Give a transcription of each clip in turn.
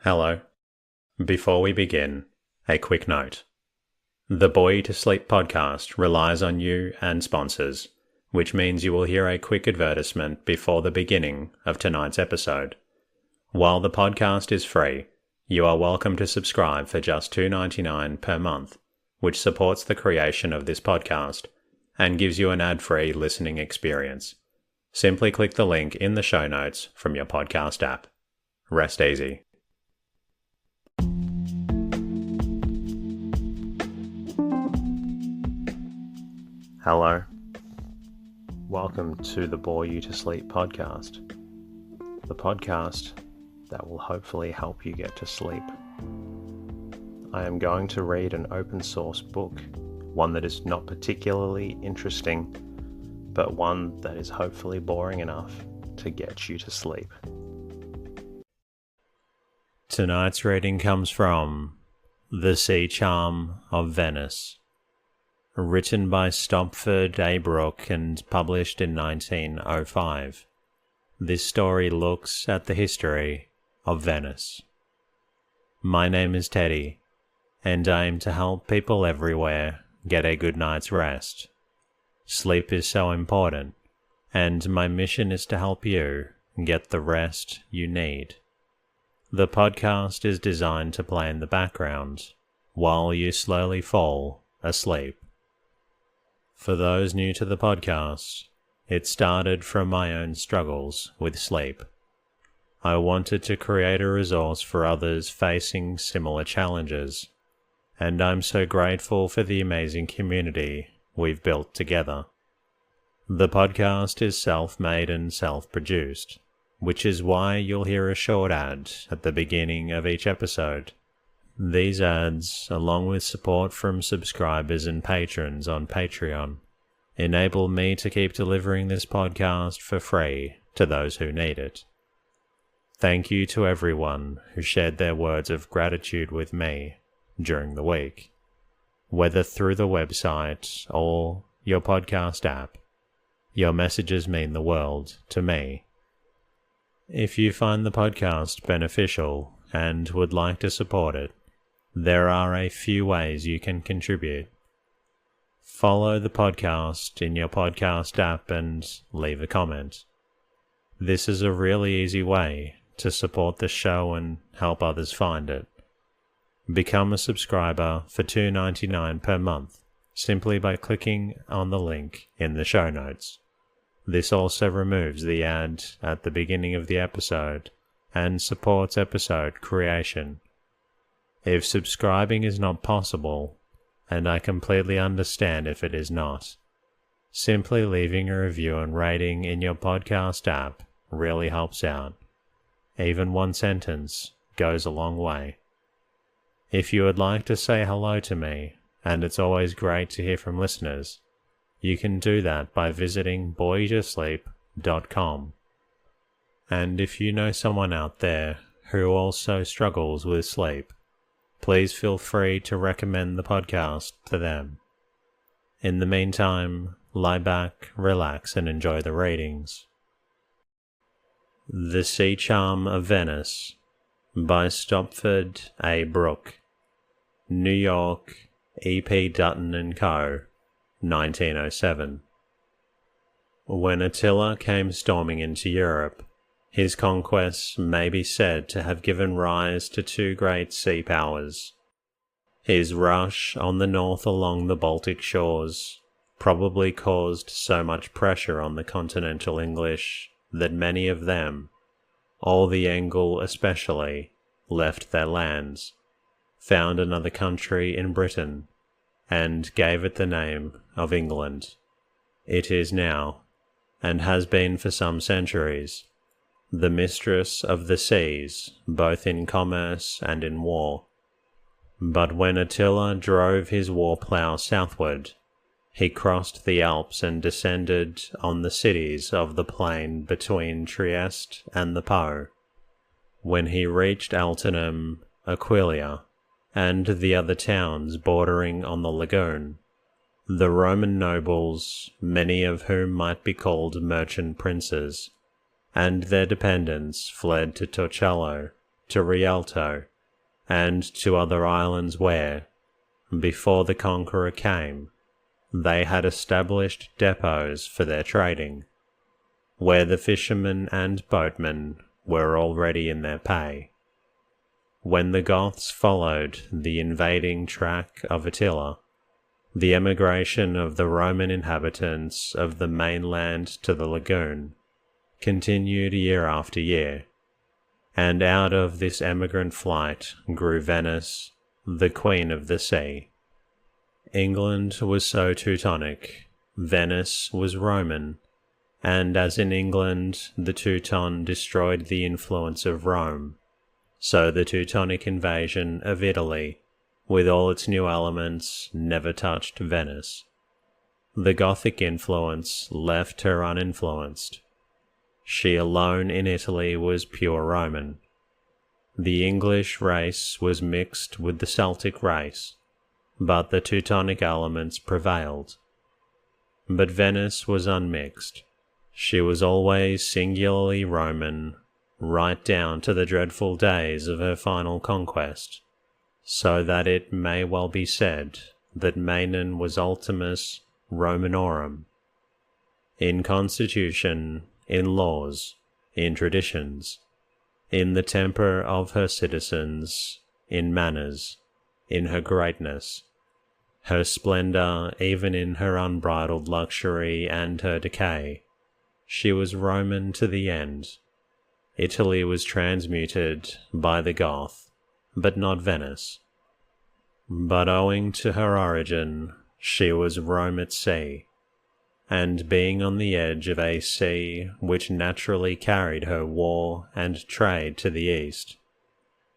Hello. Before we begin, a quick note. The Bore You to Sleep podcast relies on you and sponsors, which means you will hear a quick advertisement before the beginning of tonight's episode. While the podcast is free, you are welcome to subscribe for just $2.99 per month, which supports the creation of this podcast and gives you an ad-free listening experience. Simply click the link in the show notes from your podcast app. Rest easy. Hello. Welcome to the Bore You to Sleep podcast. The podcast that will hopefully help you get to sleep. I am going to read an open source book, one that is not particularly interesting, but one that is hopefully boring enough to get you to sleep. Tonight's reading comes from The Sea-Charm of Venice. Written by Stopford, Brooke, and published in 1905. This story looks at the history of Venice. My name is Teddy, and I aim to help people everywhere get a good night's rest. Sleep is so important, and my mission is to help you get the rest you need. The podcast is designed to play in the background while you slowly fall asleep. For those new to the podcast, it started from my own struggles with sleep. I wanted to create a resource for others facing similar challenges, and I'm so grateful for the amazing community we've built together. The podcast is self-made and self-produced, which is why you'll hear a short ad at the beginning of each episode. These ads, along with support from subscribers and patrons on Patreon, enable me to keep delivering this podcast for free to those who need it. Thank you to everyone who shared their words of gratitude with me during the week, whether through the website or your podcast app. Your messages mean the world to me. If you find the podcast beneficial and would like to support it, there are a few ways you can contribute. Follow the podcast in your podcast app and leave a comment. This is a really easy way to support the show and help others find it. Become a subscriber for $2.99 per month simply by clicking on the link in the show notes. This also removes the ad at the beginning of the episode and supports episode creation. If subscribing is not possible, and I completely understand if it is not, simply leaving a review and rating in your podcast app really helps out. Even one sentence goes a long way. If you would like to say hello to me, and it's always great to hear from listeners, you can do that by visiting boreyouTosleep.com. And if you know someone out there who also struggles with sleep, please feel free to recommend the podcast to them. In the meantime, lie back, relax, and enjoy the readings. The Sea-Charm of Venice by Stopford, Brooke. New York, E.P. Dutton & Co., 1907. When Attila came storming into Europe, his conquests may be said to have given rise to two great sea powers. His rush on the north along the Baltic shores probably caused so much pressure on the continental English that many of them, all the Engle especially, left their lands, found another country in Britain, and gave it the name of England. It is now, and has been for some centuries, the mistress of the seas, both in commerce and in war. But when Attila drove his war plough southward, he crossed the Alps and descended on the cities of the plain between Trieste and the Po. When he reached Altinum, Aquileia, and the other towns bordering on the lagoon, the Roman nobles, many of whom might be called merchant princes, and their dependents fled to Torcello to Rialto, and to other islands where, before the conqueror came, they had established depots for their trading, where the fishermen and boatmen were already in their pay. When the Goths followed the invading track of Attila, the emigration of the Roman inhabitants of the mainland to the lagoon continued year after year, and out of this emigrant flight grew Venice, the Queen of the Sea. England was so Teutonic, Venice was Roman, and as in England the Teuton destroyed the influence of Rome, so the Teutonic invasion of Italy, with all its new elements, never touched Venice. The Gothic influence left her uninfluenced. She alone in Italy was pure Roman. The English race was mixed with the Celtic race, but the Teutonic elements prevailed. But Venice was unmixed. She was always singularly Roman, right down to the dreadful days of her final conquest, so that it may well be said that Manon was ultimus Romanorum. In constitution, in laws, in traditions, in the temper of her citizens, in manners, in her greatness, her splendour, even in her unbridled luxury and her decay, she was Roman to the end. Italy was transmuted by the Goth, but not Venice. But owing to her origin, she was Rome at sea, and being on the edge of a sea which naturally carried her war and trade to the east,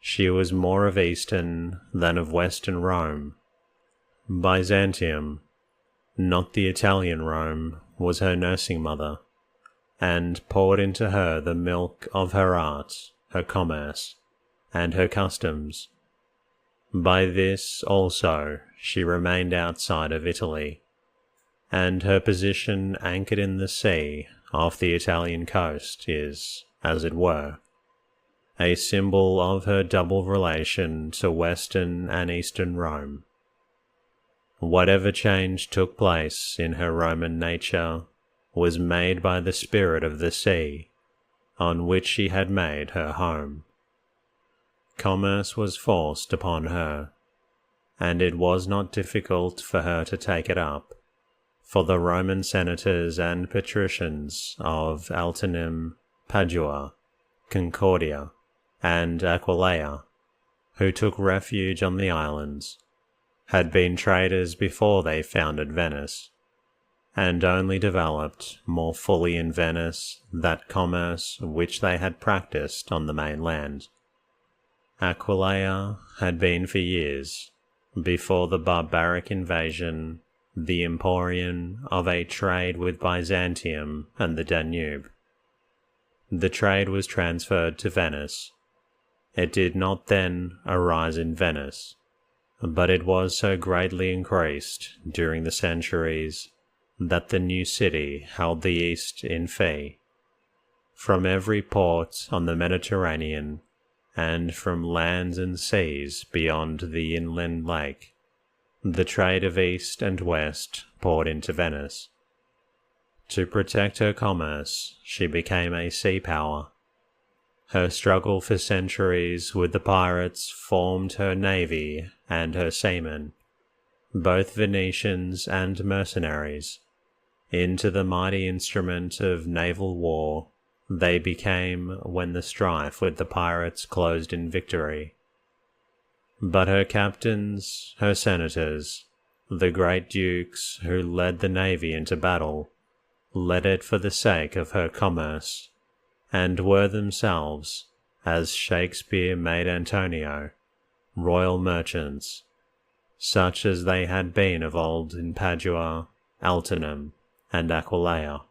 she was more of Eastern than of Western Rome. Byzantium, not the Italian Rome, was her nursing mother, and poured into her the milk of her art, her commerce, and her customs. By this also she remained outside of Italy, and her position anchored in the sea off the Italian coast is, as it were, a symbol of her double relation to Western and Eastern Rome. Whatever change took place in her Roman nature was made by the spirit of the sea, on which she had made her home. Commerce was forced upon her, and it was not difficult for her to take it up, for the Roman senators and patricians of Altinum, Padua, Concordia, and Aquileia, who took refuge on the islands, had been traders before they founded Venice, and only developed more fully in Venice that commerce which they had practiced on the mainland. Aquileia had been for years, before the barbaric invasion, the emporium of a trade with Byzantium and the Danube. The trade was transferred to Venice. It did not then arise in Venice, but it was so greatly increased during the centuries that the new city held the East in fee. From every port on the Mediterranean, and from lands and seas beyond the inland lake, the trade of East and West poured into Venice. To protect her commerce, she became a sea power. Her struggle for centuries with the pirates formed her navy and her seamen, both Venetians and mercenaries. Into the mighty instrument of naval war they became when the strife with the pirates closed in victory. But her captains, her senators, the great dukes who led the navy into battle, led it for the sake of her commerce, and were themselves, as Shakespeare made Antonio, royal merchants, such as they had been of old in Padua, Altinum, and Aquileia,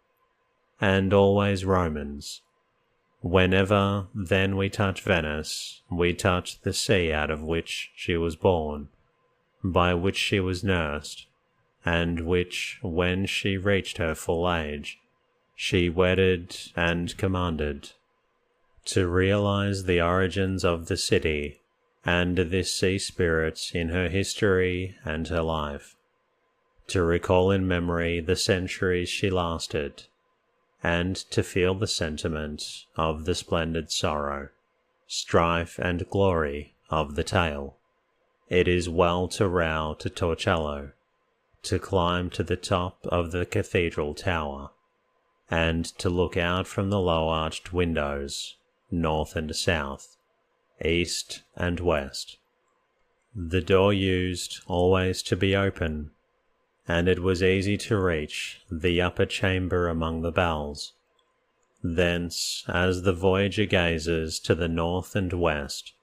and always Romans. Whenever then we touch Venice, we touch the sea out of which she was born, by which she was nursed, and which, when she reached her full age, she wedded and commanded. To realize the origins of the city and this sea spirit in her history and her life. To recall in memory the centuries she lasted, and to feel the sentiment of the splendid sorrow, strife and glory of the tale. It is well to row to Torcello, to climb to the top of the cathedral tower, and to look out from the low-arched windows, north and south, east and west. The door used always to be open, and it was easy to reach the upper chamber among the bells. Thence, as the voyager gazes to the north and west,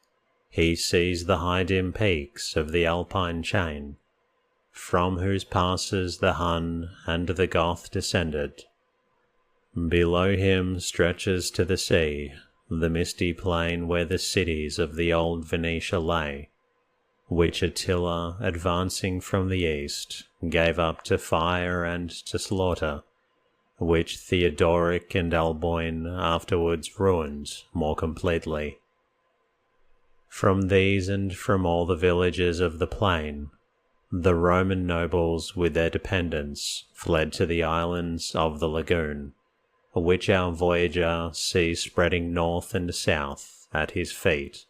he sees the high dim peaks of the Alpine chain, from whose passes the Hun and the Goth descended. Below him stretches to the sea the misty plain where the cities of the old Venetia lay, which Attila, advancing from the east, gave up to fire and to slaughter, which Theodoric and Alboin afterwards ruined more completely. From these and from all the villages of the plain, the Roman nobles with their dependents fled to the islands of the lagoon, which our voyager sees spreading north and south at his feet,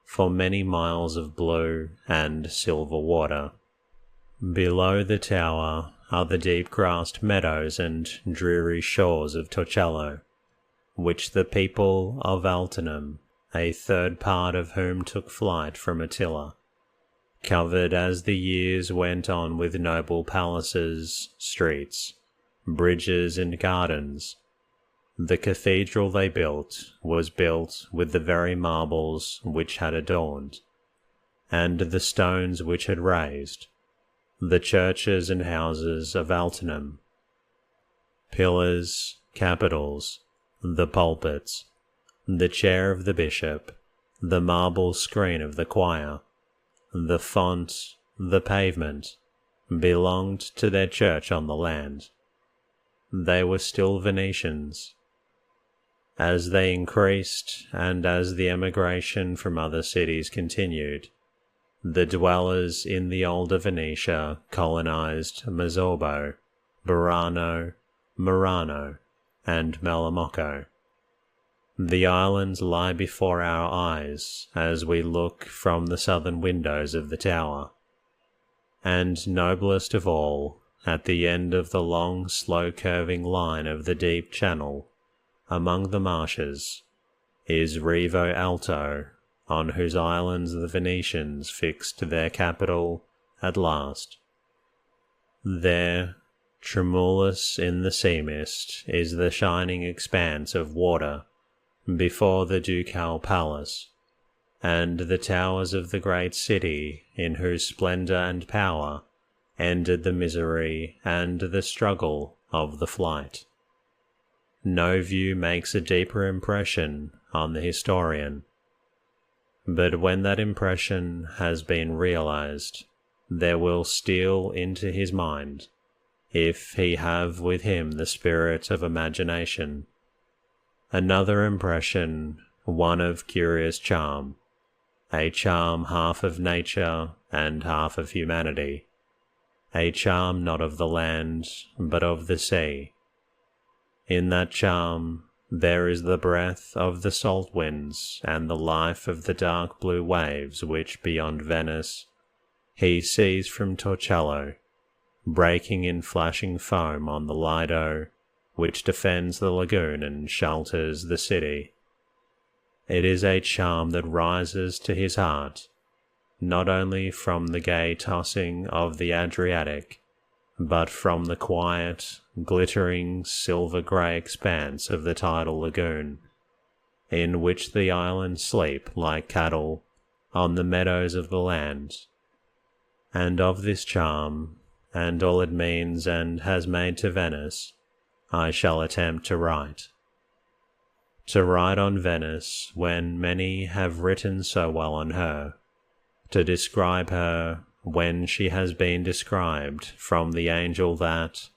for many miles of blue and silver water. Below the tower are the deep-grassed meadows and dreary shores of Torcello, which the people of Altinum, a third part of whom took flight from Attila, covered as the years went on with noble palaces, streets, bridges and gardens. The cathedral they built was built with the very marbles which had adorned, and the stones which had raised, the churches and houses of Altinum. Pillars, capitals, the pulpits, the chair of the bishop, the marble screen of the choir, the font, the pavement, belonged to their church on the land. They were still Venetians. As they increased, and as the emigration from other cities continued, the dwellers in the older Venetia colonized Mazzorbo, Burano, Murano, and Malamocco. The islands lie before our eyes as we look from the southern windows of the tower, and noblest of all, at the end of the long, slow-curving line of the deep channel, among the marshes, is Rivo Alto, on whose islands the Venetians fixed their capital at last. There, tremulous in the sea mist, is the shining expanse of water before the ducal palace, and the towers of the great city in whose splendour and power ended the misery and the struggle of the flight. No view makes a deeper impression on the historian, but when that impression has been realized, there will steal into his mind, if he have with him the spirit of imagination, another impression, one of curious charm, a charm half of nature and half of humanity, a charm not of the land, but of the sea. In that charm there is the breath of the salt winds and the life of the dark blue waves which, beyond Venice, he sees from Torcello, breaking in flashing foam on the Lido, which defends the lagoon and shelters the city. It is a charm that rises to his heart, not only from the gay tossing of the Adriatic, but from the quiet, glittering, silver-grey expanse of the tidal lagoon, in which the islands sleep like cattle on the meadows of the land. And of this charm, and all it means and has made to Venice, I shall attempt to write. To write on Venice when many have written so well on her, to describe her when she has been described from the angel that,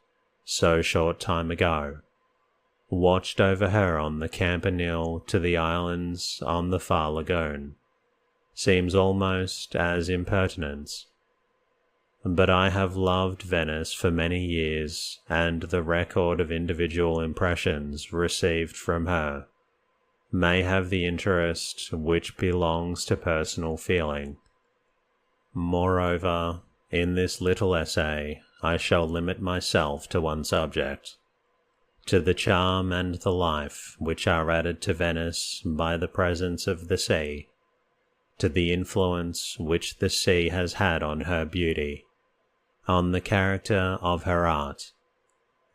so short time ago, watched over her on the Campanile to the islands on the far lagoon, seems almost as impertinence. But I have loved Venice for many years, and the record of individual impressions received from her may have the interest which belongs to personal feeling. Moreover, in this little essay I shall limit myself to one subject, to the charm and the life which are added to Venice by the presence of the sea, to the influence which the sea has had on her beauty, on the character of her art,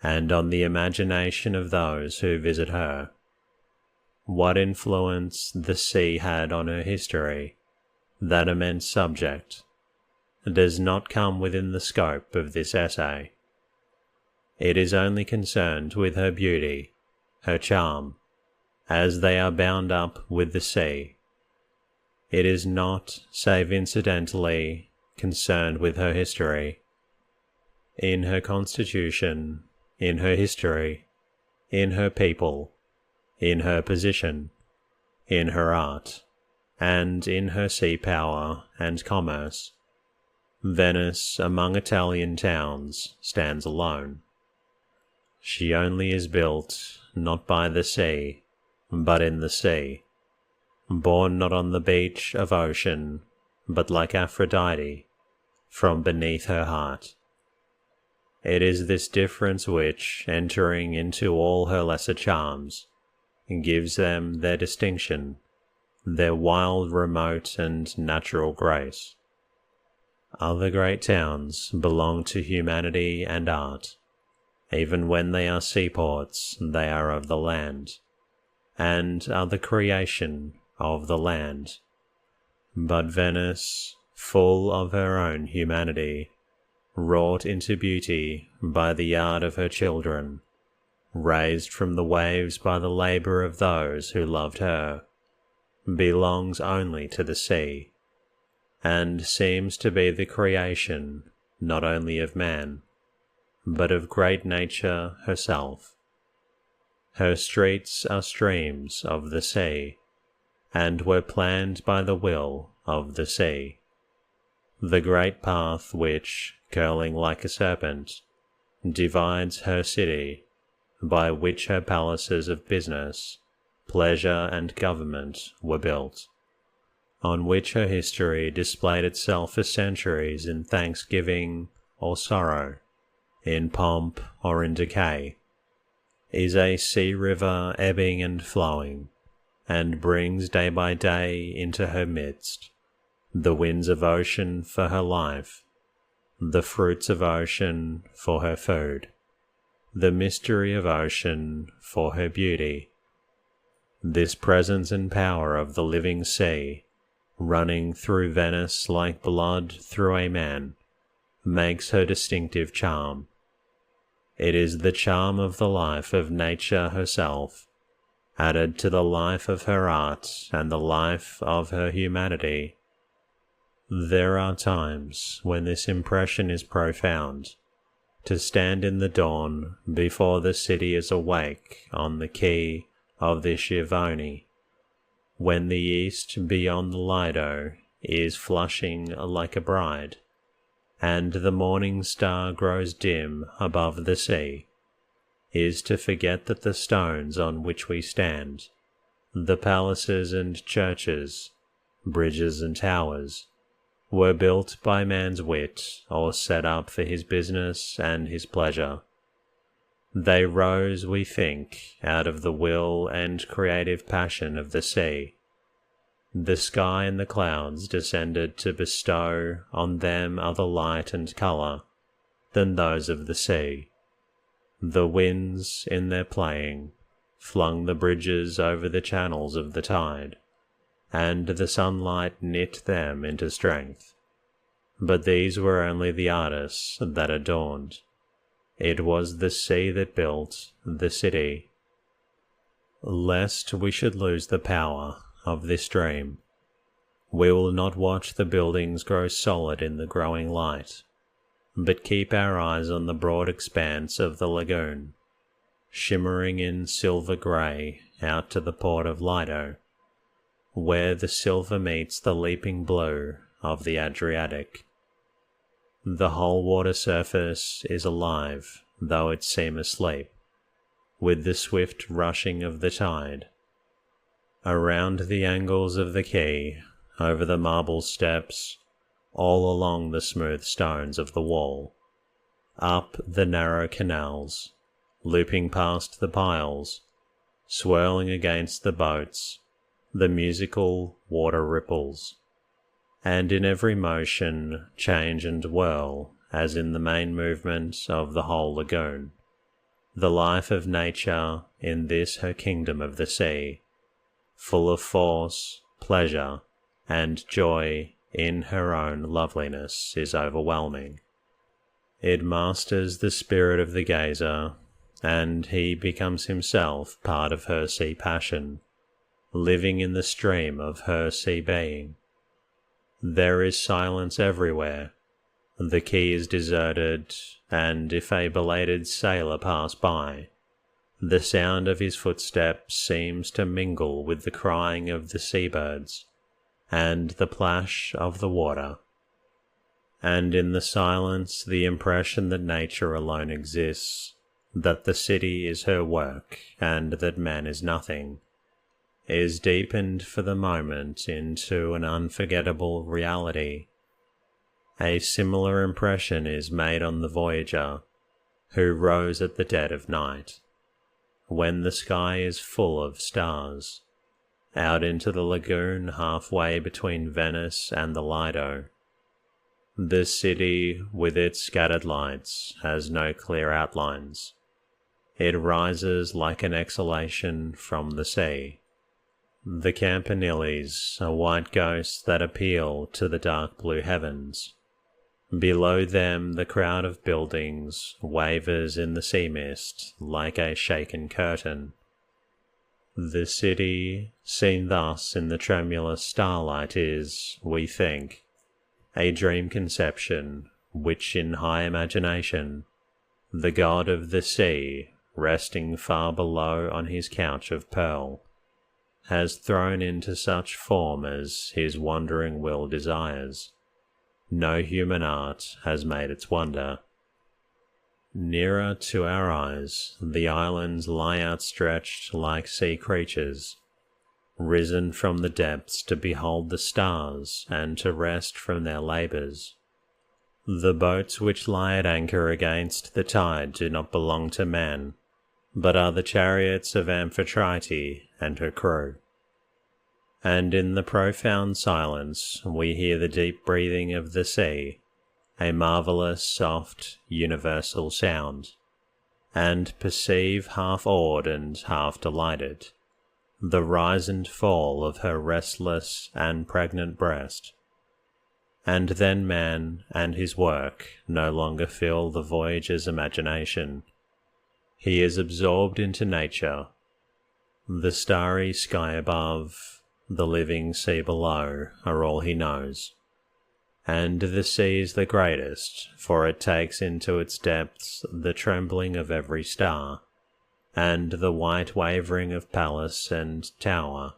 and on the imagination of those who visit her. What influence the sea had on her history, that immense subject, does not come within the scope of this essay. It is only concerned with her beauty, her charm, as they are bound up with the sea. It is not, save incidentally, concerned with her history. In her constitution, in her history, in her people, in her position, in her art, and in her sea power and commerce, Venice among Italian towns stands alone. She only is built, not by the sea, but in the sea, born not on the beach of ocean, but like Aphrodite, from beneath her heart. It is this difference which, entering into all her lesser charms, gives them their distinction, their wild, remote, and natural grace. Other great towns belong to humanity and art. Even when they are seaports, they are of the land, and are the creation of the land. But Venice, full of her own humanity, wrought into beauty by the art of her children, raised from the waves by the labour of those who loved her, belongs only to the sea, and seems to be the creation not only of man, but of great nature herself. Her streets are streams of the sea, and were planned by the will of the sea. The great path which, curling like a serpent, divides her city, by which her palaces of business, pleasure, and government were built, on which her history displayed itself for centuries in thanksgiving or sorrow, in pomp or in decay, is a sea river ebbing and flowing, and brings day by day into her midst the winds of ocean for her life, the fruits of ocean for her food, the mystery of ocean for her beauty. This presence and power of the living sea, running through Venice like blood through a man, makes her distinctive charm. It is the charm of the life of nature herself, added to the life of her art and the life of her humanity. There are times when this impression is profound, to stand in the dawn before the city is awake on the quay of the Schiavoni, when the east beyond the Lido is flushing like a bride, and the morning star grows dim above the sea, is to forget that the stones on which we stand, the palaces and churches, bridges and towers, were built by man's wit or set up for his business and his pleasure. They rose, we think, out of the will and creative passion of the sea. The sky and the clouds descended to bestow on them other light and colour than those of the sea. The winds, in their playing, flung the bridges over the channels of the tide, and the sunlight knit them into strength. But these were only the artists that adorned. It was the sea that built the city. Lest we should lose the power of this dream, we will not watch the buildings grow solid in the growing light, but keep our eyes on the broad expanse of the lagoon, shimmering in silver grey out to the port of Lido, where the silver meets the leaping blue of the Adriatic. The whole water surface is alive, though it seem asleep, with the swift rushing of the tide. Around the angles of the quay, over the marble steps, all along the smooth stones of the wall, up the narrow canals, looping past the piles, swirling against the boats, the musical water ripples, and in every motion change and whirl as in the main movement of the whole lagoon, the life of nature in this her kingdom of the sea, full of force, pleasure, and joy in her own loveliness, is overwhelming. It masters the spirit of the gazer, and he becomes himself part of her sea passion, living in the stream of her sea being. There is silence everywhere. The quay is deserted, and if a belated sailor pass by, the sound of his footsteps seems to mingle with the crying of the seabirds and the plash of the water, and in the silence the impression that nature alone exists, that the city is her work and that man is nothing, is deepened for the moment into an unforgettable reality. A similar impression is made on the voyager who rows at the dead of night, when the sky is full of stars, out into the lagoon halfway between Venice and the Lido. The city, with its scattered lights, has no clear outlines. It rises like an exhalation from the sea. The campaniles are white ghosts that appeal to the dark blue heavens. Below them the crowd of buildings wavers in the sea mist like a shaken curtain. The city, seen thus in the tremulous starlight, is, we think, a dream conception which in high imagination the god of the sea, resting far below on his couch of pearl, has thrown into such form as his wandering will desires. No human art has made its wonder. Nearer to our eyes the islands lie outstretched like sea creatures, risen from the depths to behold the stars and to rest from their labours. The boats which lie at anchor against the tide do not belong to man, but are the chariots of Amphitrite and her crew. And in the profound silence we hear the deep breathing of the sea, a marvellous, soft, universal sound, and perceive, half awed and half delighted, the rise and fall of her restless and pregnant breast. And then man and his work no longer fill the voyager's imagination. He is absorbed into nature. The starry sky above, the living sea below, are all he knows. And the sea is the greatest, for it takes into its depths the trembling of every star, and the white wavering of palace and tower,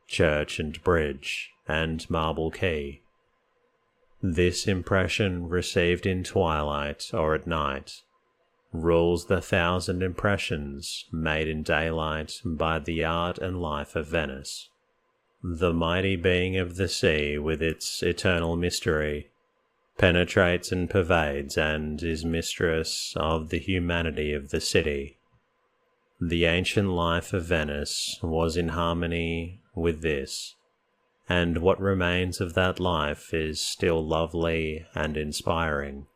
church and bridge, and marble quay. This impression received in twilight or at night rules the thousand impressions made in daylight by the art and life of Venice. The mighty being of the sea, with its eternal mystery, penetrates and pervades and is mistress of the humanity of the city. The ancient life of Venice was in harmony with this, and what remains of that life is still lovely and inspiring.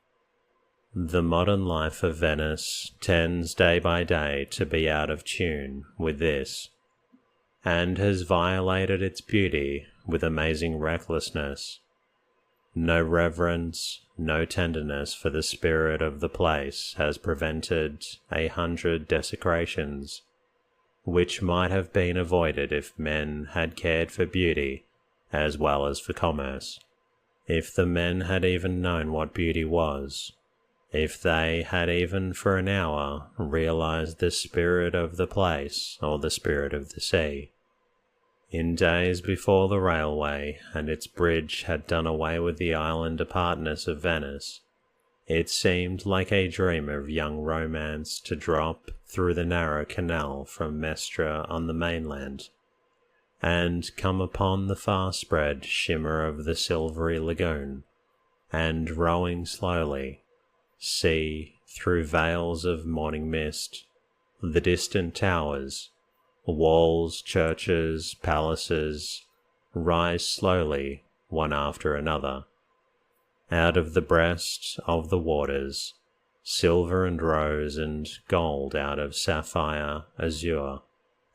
The modern life of Venice tends day by day to be out of tune with this, and has violated its beauty with amazing recklessness. No reverence, no tenderness for the spirit of the place has prevented 100 desecrations, which might have been avoided if men had cared for beauty as well as for commerce, if the men had even known what beauty was, If they had even for an hour realized the spirit of the place or the spirit of the sea, in days before the railway and its bridge had done away with the island apartness of Venice, it seemed like a dream of young romance to drop through the narrow canal from Mestre on the mainland, and come upon the far-spread shimmer of the silvery lagoon, and rowing slowly, see, through veils of morning mist, the distant towers, walls, churches, palaces, rise slowly, one after another. Out of the breast of the waters, silver and rose and gold out of sapphire, azure,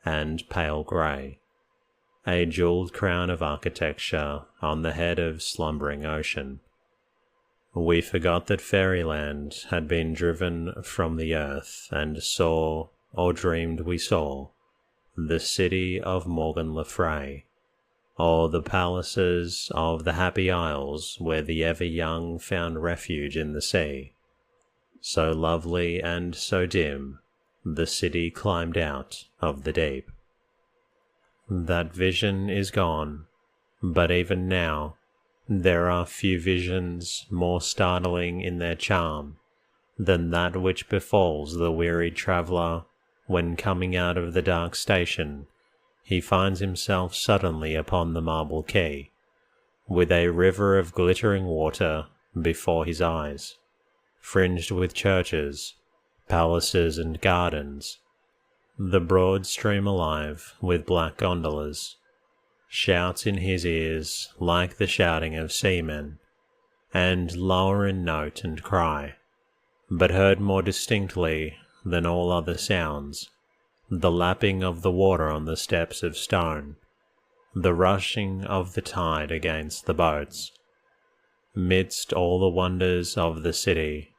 and pale grey, a jewelled crown of architecture on the head of slumbering ocean. We forgot that fairyland had been driven from the earth, and saw, or dreamed we saw, the city of Morgan le Fay, or the palaces of the happy isles where the ever-young found refuge in the sea. So lovely and so dim, the city climbed out of the deep. That vision is gone, but even now, there are few visions more startling in their charm than that which befalls the wearied traveller when, coming out of the dark station, he finds himself suddenly upon the marble quay, with a river of glittering water before his eyes, fringed with churches, palaces and gardens, the broad stream alive with black gondolas, shouts in his ears like the shouting of seamen, and lower in note and cry, but heard more distinctly than all other sounds, the lapping of the water on the steps of stone, the rushing of the tide against the boats. Midst all the wonders of the city,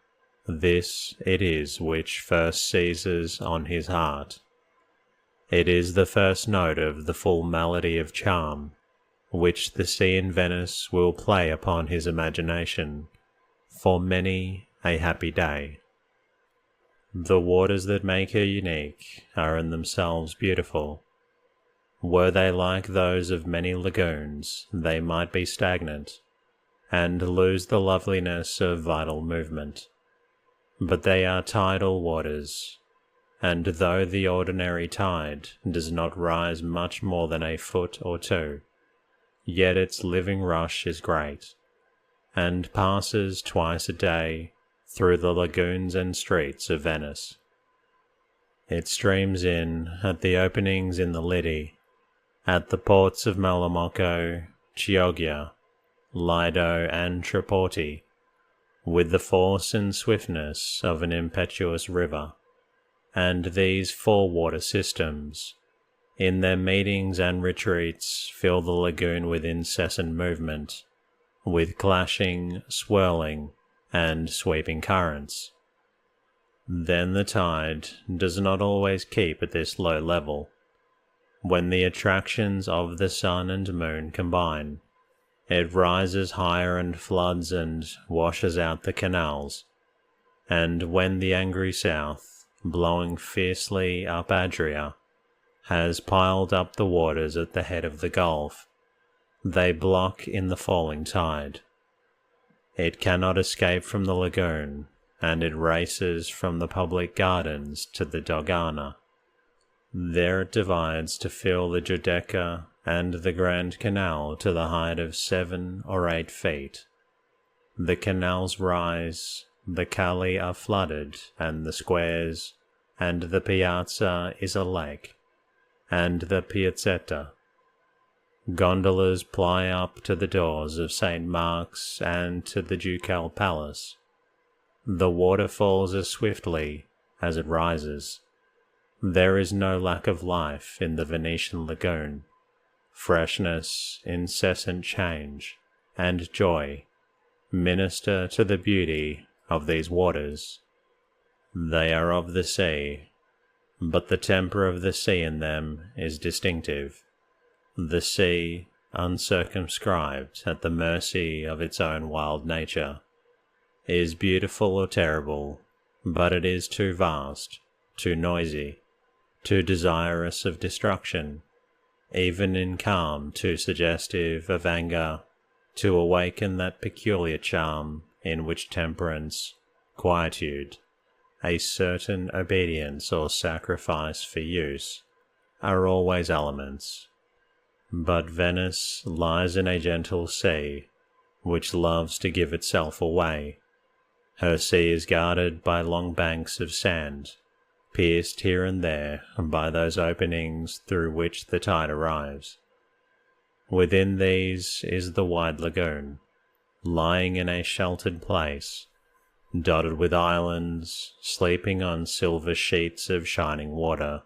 this it is which first seizes on his heart. It is the first note of the full melody of charm, which the sea in Venice will play upon his imagination, for many a happy day. The waters that make her unique are in themselves beautiful. Were they like those of many lagoons, they might be stagnant, and lose the loveliness of vital movement. But they are tidal waters, and though the ordinary tide does not rise much more than a foot or two, yet its living rush is great, and passes twice a day through the lagoons and streets of Venice. It streams in at the openings in the Lidi, at the ports of Malamocco, Chioggia, Lido and Tripoti, with the force and swiftness of an impetuous river, and these four water systems, in their meetings and retreats, fill the lagoon with incessant movement, with clashing, swirling, and sweeping currents. Then the tide does not always keep at this low level. When the attractions of the sun and moon combine, it rises higher and floods and washes out the canals, and when the angry south, blowing fiercely up Adria, has piled up the waters at the head of the gulf, they block in the falling tide. It cannot escape from the lagoon, and it races from the public gardens to the Dogana. There it divides to fill the Giudecca and the Grand Canal to the height of 7 or 8 feet. The canals rise, the calli are flooded, and the squares, and the piazza is a lake, and the piazzetta. Gondolas ply up to the doors of St. Mark's and to the Ducal Palace. The water falls as swiftly as it rises. There is no lack of life in the Venetian lagoon. Freshness, incessant change, and joy minister to the beauty of these waters. They are of the sea, but the temper of the sea in them is distinctive. The sea, uncircumscribed at the mercy of its own wild nature, is beautiful or terrible, but it is too vast, too noisy, too desirous of destruction, even in calm too suggestive of anger, to awaken that peculiar charm in which temperance, quietude, a certain obedience or sacrifice for use, are always elements. But Venice lies in a gentle sea, which loves to give itself away. Her sea is guarded by long banks of sand, pierced here and there by those openings through which the tide arrives. Within these is the wide lagoon, lying in a sheltered place, dotted with islands, sleeping on silver sheets of shining water.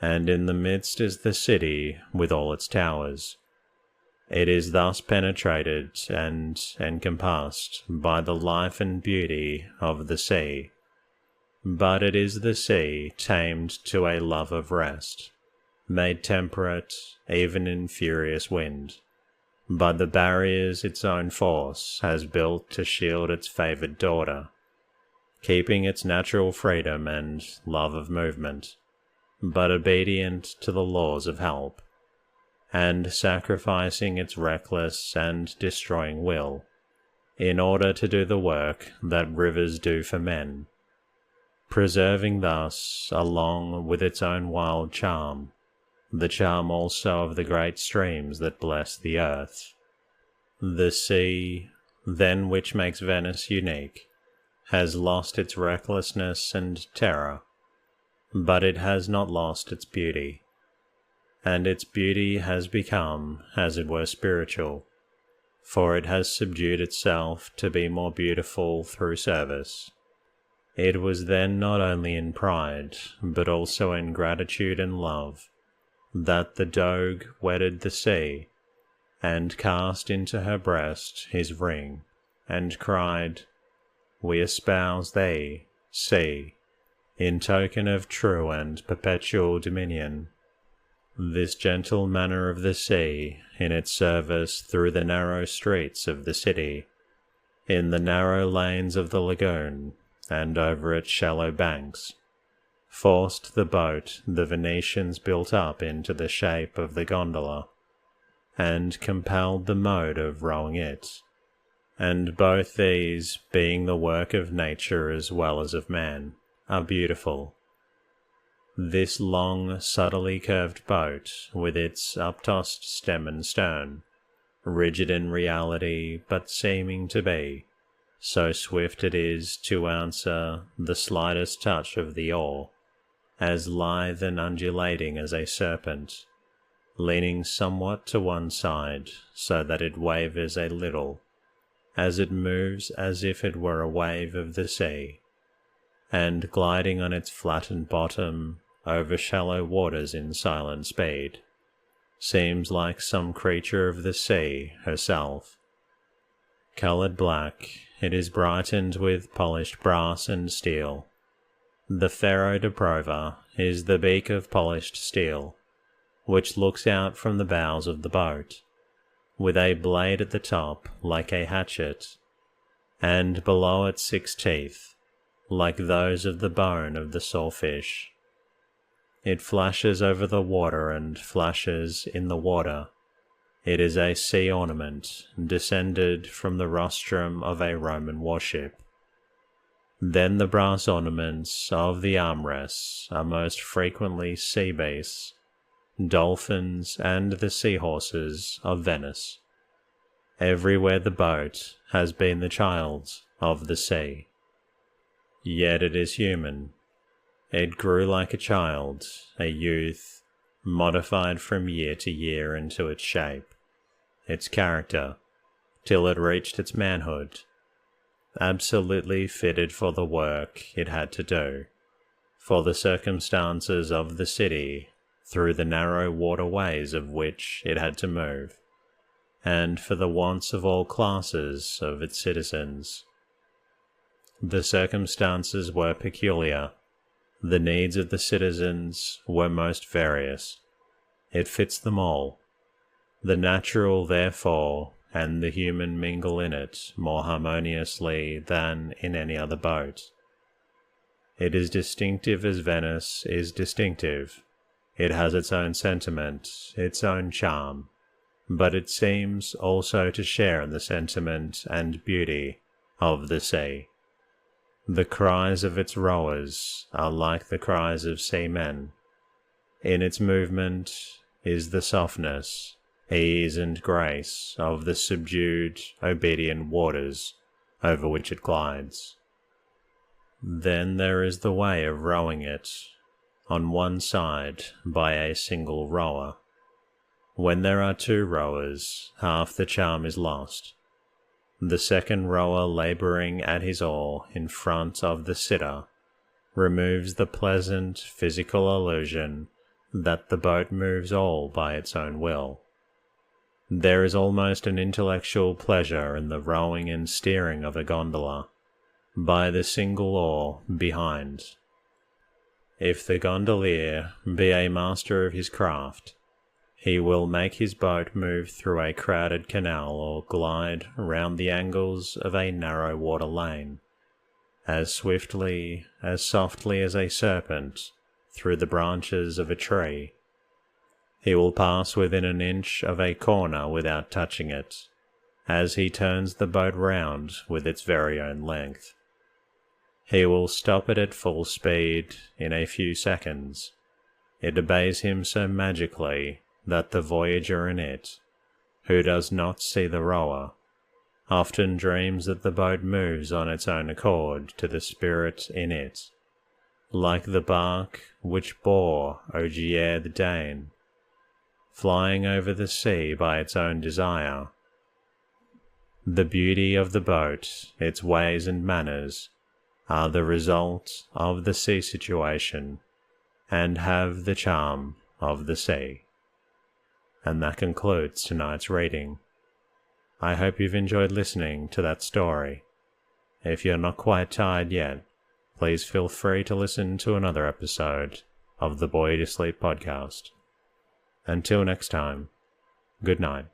And in the midst is the city with all its towers. It is thus penetrated and encompassed by the life and beauty of the sea, but it is the sea tamed to a love of rest, made temperate even in furious wind, by the barriers its own force has built to shield its favoured daughter, keeping its natural freedom and love of movement, but obedient to the laws of help, and sacrificing its reckless and destroying will, in order to do the work that rivers do for men, preserving thus, along with its own wild charm, the charm also of the great streams that bless the earth. The sea, then, which makes Venice unique, has lost its recklessness and terror, but it has not lost its beauty, and its beauty has become, as it were, spiritual, for it has subdued itself to be more beautiful through service. It was then not only in pride, but also in gratitude and love, that the Doge wedded the sea, and cast into her breast his ring, and cried, "We espouse thee, sea, in token of true and perpetual dominion." This gentle manner of the sea, in its service through the narrow streets of the city, in the narrow lanes of the lagoon, and over its shallow banks, forced the boat the Venetians built up into the shape of the gondola, and compelled the mode of rowing it, and both these, being the work of nature as well as of man, are beautiful. This long, subtly curved boat, with its uptossed stem and stern, rigid in reality but seeming to be, so swift it is to answer the slightest touch of the oar, as lithe and undulating as a serpent, leaning somewhat to one side so that it wavers a little, as it moves as if it were a wave of the sea, and gliding on its flattened bottom over shallow waters in silent speed, seems like some creature of the sea herself. Coloured black, it is brightened with polished brass and steel. The ferro de prova is the beak of polished steel, which looks out from the bows of the boat, with a blade at the top like a hatchet, and below it 6 teeth, like those of the bone of the sawfish. It flashes over the water and flashes in the water. It is a sea ornament, descended from the rostrum of a Roman warship. Then the brass ornaments of the armrests are most frequently sea beasts, dolphins, and the seahorses of Venice. Everywhere the boat has been the child of the sea. Yet it is human. It grew like a child, a youth, modified from year to year into its shape, its character, till it reached its manhood, absolutely fitted for the work it had to do, for the circumstances of the city, through the narrow waterways of which it had to move, and for the wants of all classes of its citizens. The circumstances were peculiar. The needs of the citizens were most various. It fits them all. The natural, therefore, and the human mingle in it more harmoniously than in any other boat. It is distinctive as Venice is distinctive. It has its own sentiment, its own charm, but it seems also to share in the sentiment and beauty of the sea. The cries of its rowers are like the cries of seamen. In its movement is the softness, ease and grace of the subdued, obedient waters over which it glides. Then there is the way of rowing it, on one side by a single rower. When there are two rowers, half the charm is lost. The second rower labouring at his oar in front of the sitter removes the pleasant physical illusion that the boat moves all by its own will. There is almost an intellectual pleasure in the rowing and steering of a gondola, by the single oar behind. If the gondolier be a master of his craft, he will make his boat move through a crowded canal or glide round the angles of a narrow water lane, as swiftly, as softly as a serpent through the branches of a tree. He will pass within an inch of a corner without touching it, as he turns the boat round with its very own length. He will stop it at full speed in a few seconds. It obeys him so magically that the voyager in it, who does not see the rower, often dreams that the boat moves on its own accord to the spirit in it, like the bark which bore Ogier the Dane, flying over the sea by its own desire. The beauty of the boat, its ways and manners, are the result of the sea situation, and have the charm of the sea. And that concludes tonight's reading. I hope you've enjoyed listening to that story. If you're not quite tired yet, please feel free to listen to another episode of the Boy to Sleep podcast. Until next time, good night.